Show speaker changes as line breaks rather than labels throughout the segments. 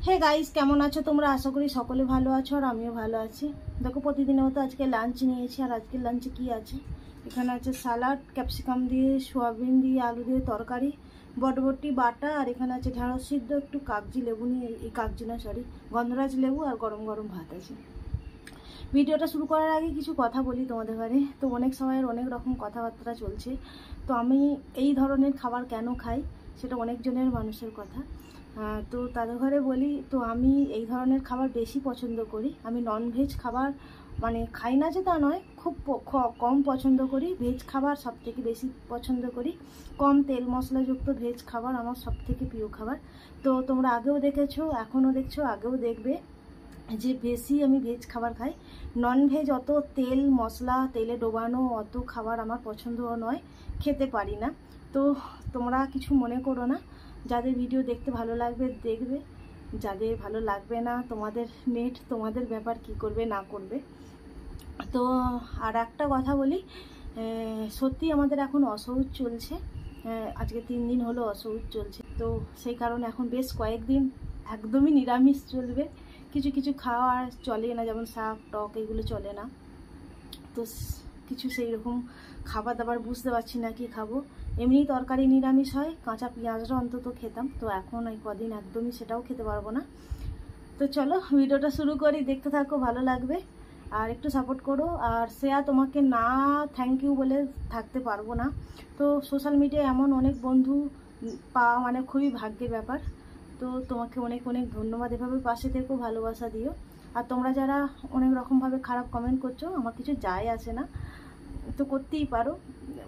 Hey guys, কেমন আছো তোমরা? আশা করি সকলে ভালো আছো আর আমিও ভালো আছি। দেখো, প্রতিদিনের মতো আজকে লাঞ্চ নিয়েছি। আর আজকের লাঞ্চে কি আছে, এখানে আছে সালাড, ক্যাপসিকাম দিয়ে, সোয়াবিন দিয়ে, আলু দিয়ে তরকারি, বটবটি বাটা, আর এখানে আছে ঢেঁড়স সিদ্ধ, একটু কাগজি লেবু নিয়ে, এই কাগজি না সরি, গন্ধরাজ লেবু, আর গরম গরম ভাত আছে। ভিডিওটা শুরু করার আগে কিছু কথা বলি তোমাদের ঘরে। তো অনেক সময়ের অনেক রকম কথাবার্তা চলছে। তো আমি এই ধরনের খাবার কেন খাই সেটা অনেকজনের মানুষের কথা। তো তাদের ঘরে বলি, তো আমি এই ধরনের খাবার বেশি পছন্দ করি। আমি ননভেজ খাবার মানে খাই না যে তা নয়, খুব কম পছন্দ করি। ভেজ খাবার সব থেকে বেশি পছন্দ করি। কম তেল মশলাযুক্ত ভেজ খাবার আমার সব থেকে প্রিয় খাবার। তো তোমরা আগেও দেখেছো, এখনও দেখছো, আগেও দেখবে যে বেশি আমি ভেজ খাবার খাই। ননভেজ অত তেল মশলা, তেলে ডোবানো অত খাবার আমার পছন্দ নয়, খেতে পারি না। তো তোমরা কিছু মনে করো না, যাদের ভিডিও দেখতে ভালো লাগবে দেখবে, যাদের ভালো লাগবে না তোমাদের নেট, তোমাদের ব্যাপার, কি করবে না করবে। তো আর একটা কথা বলি, সত্যি আমাদের এখন অসহ্য চলছে। আজকে 3 দিন হলো অসহ্য চলছে। তো সেই কারণে এখন বেশ কয়েকদিন একদমই নিরামিষ চলবে। কিছু কিছু খাওয়া চলে না, যেমন শাক টক এগুলো চলে না। তো কিছু সেই রকম খাবার দাবার বুঝতে পারছি না কি খাবো। এমনি তরকারি নিরামিষ হয়, কাঁচা পেঁয়াজটা অন্তত খেতাম, তো এখন এই কদিন একদমই সেটাও খেতে পারবো না। তো চলো ভিডিওটা শুরু করি, দেখতে থাকো, ভালো লাগবে। আর একটু সাপোর্ট করো। আর শ্রেয়া, তোমাকে না থ্যাংক ইউ বলে থাকতে পারবো না। তো সোশ্যাল মিডিয়ায় এমন অনেক বন্ধু পাওয়া মানে খুবই ভাগ্যের ব্যাপার। তো তোমাকে অনেক অনেক ধন্যবাদ। এভাবে পাশে থেকো, ভালোবাসা দিও। আর তোমরা যারা অনেক রকমভাবে খারাপ কমেন্ট করছো, আমার কিছু যায় আসে না, তো করতেই পারো,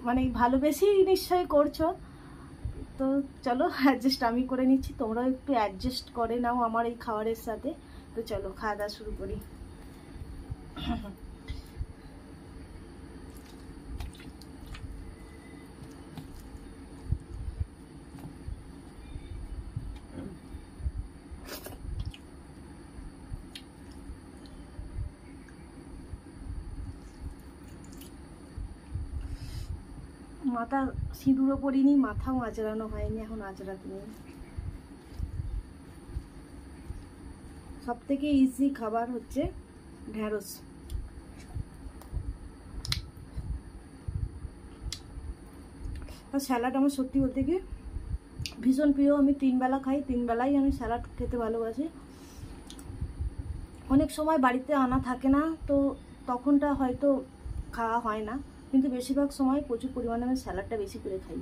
মানে ভালোবেসেই নিশ্চয়ই করছো। তো চলো অ্যাডজাস্ট আমি করে নিচ্ছি, তোমরাও একটু অ্যাডজাস্ট করে নাও আমার এই খাবারের সাথে। তো চলো খাওয়া দাওয়া শুরু করি। মাথা সিঁদুরও পরিনি, মাথাও আঁচড়ানো হয়নি, এখন আঁচড়াতে নেই। সব থেকে ইজি খাবার হচ্ছে ঢ্যাঁড়স। আর স্যালাড আমার সত্যি বলতে কি ভীষণ প্রিয়। আমি 3 বেলা খাই, 3 বেলাই আমি স্যালাড খেতে ভালোবাসি। অনেক সময় বাড়িতে আনা থাকে না, তো তখনটা হয়তো খাওয়া হয় না, কিন্তু বেশিরভাগ সময় প্রচুর পরিমাণে আমি স্যালাডটা বেশি করে খাই।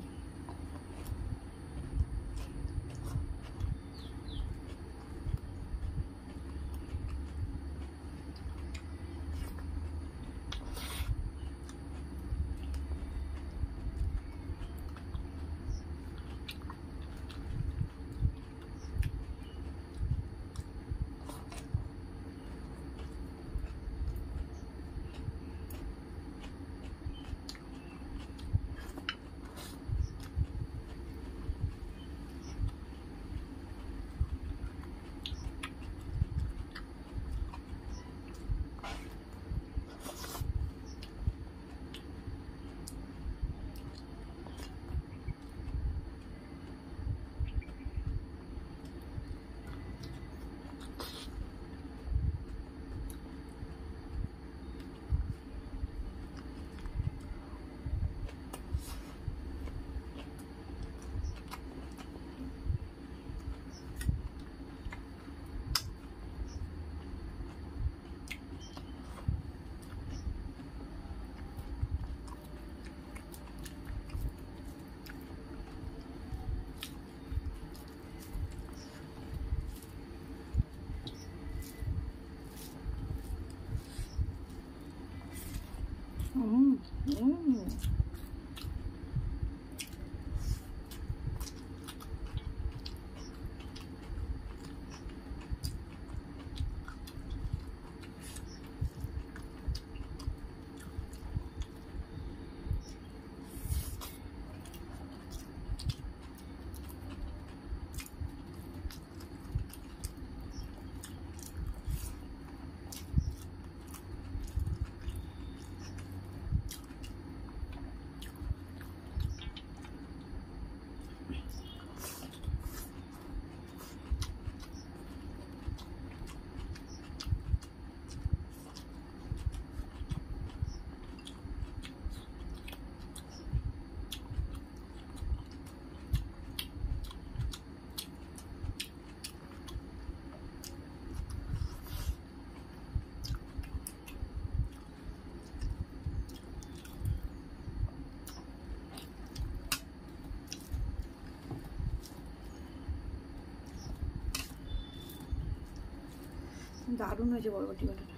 দারুণ হয়েছে বরবটি বাটাটা।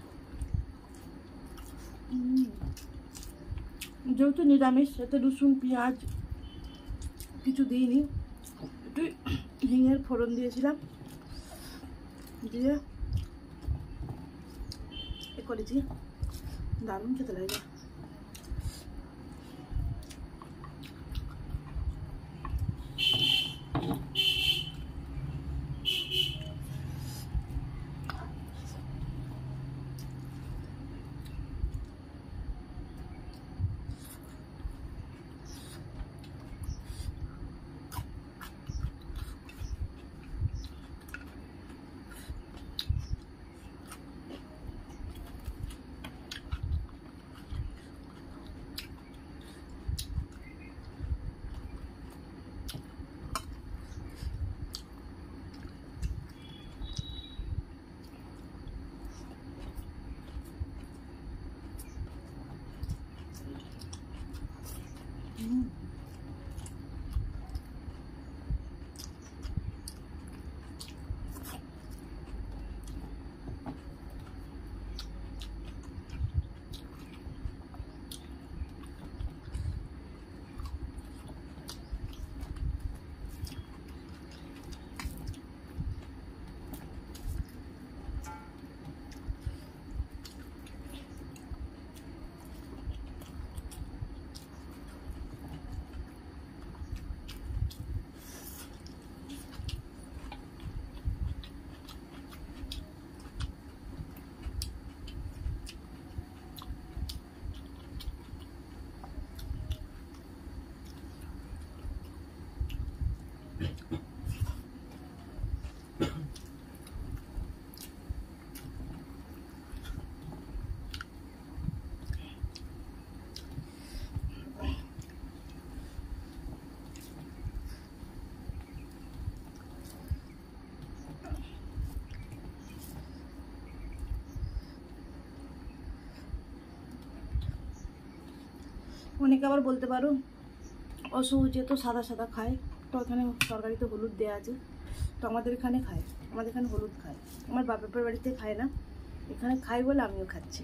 যেহেতু নিরামিষ, এতে রসুন পেঁয়াজ কিছু দিইনি, একটু হিঙের ফোড়ন দিয়েছিলাম, দিয়ে এ করেছি। দারুণ খেতে লাগে। অনেকে আবার বলতে পারো অসহজে তো সাদা সাদা খায়, তো এখানে তরকারিতে হলুদ দেওয়া আছে, তো আমাদের এখানে খায়, আমাদের এখানে হলুদ খায়। আমার বাপের বাড়িতে খায় না, এখানে খাই বলে আমিও খাচ্ছি।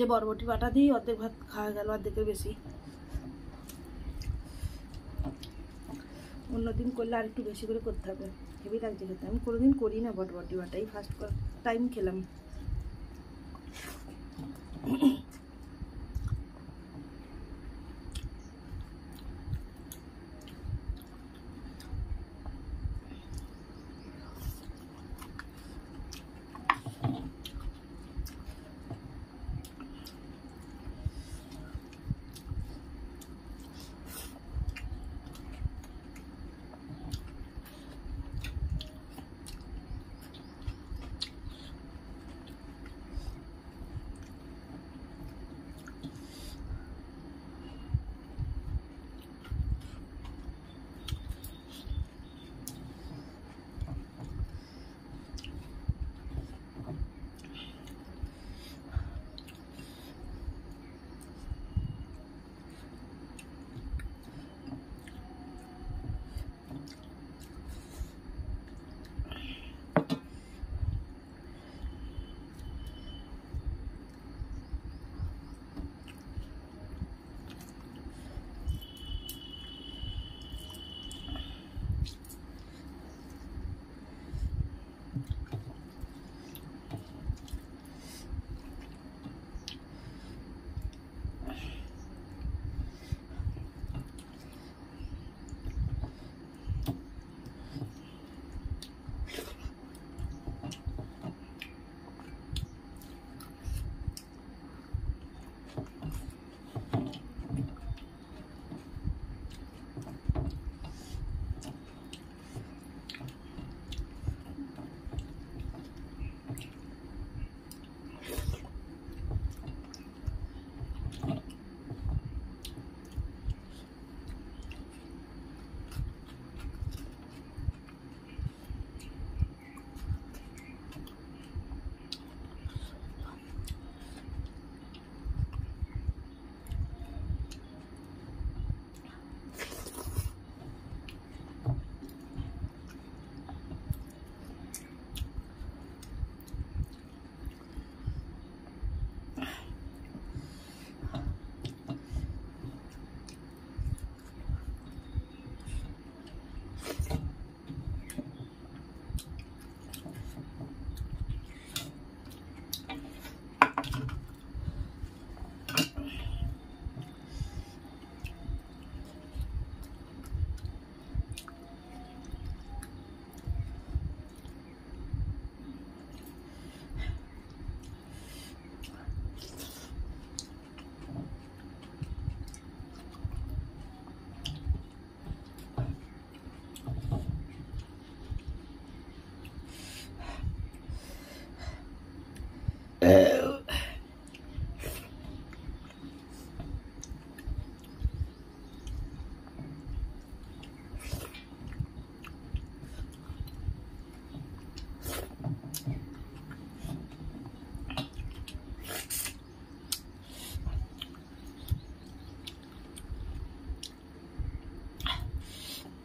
যে বরবটি বাটা দিয়ে অর্ধেক ভাত খাওয়া গেল, অর্ধেকের বেশি। অন্যদিন করলে আর একটু বেশি করে করতে হবে, হেভি লাগছে খেতে। আমি কোনোদিন করি না বরবটি বাটা, এই ফার্স্ট টাইম খেলাম।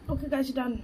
Okay guys, done.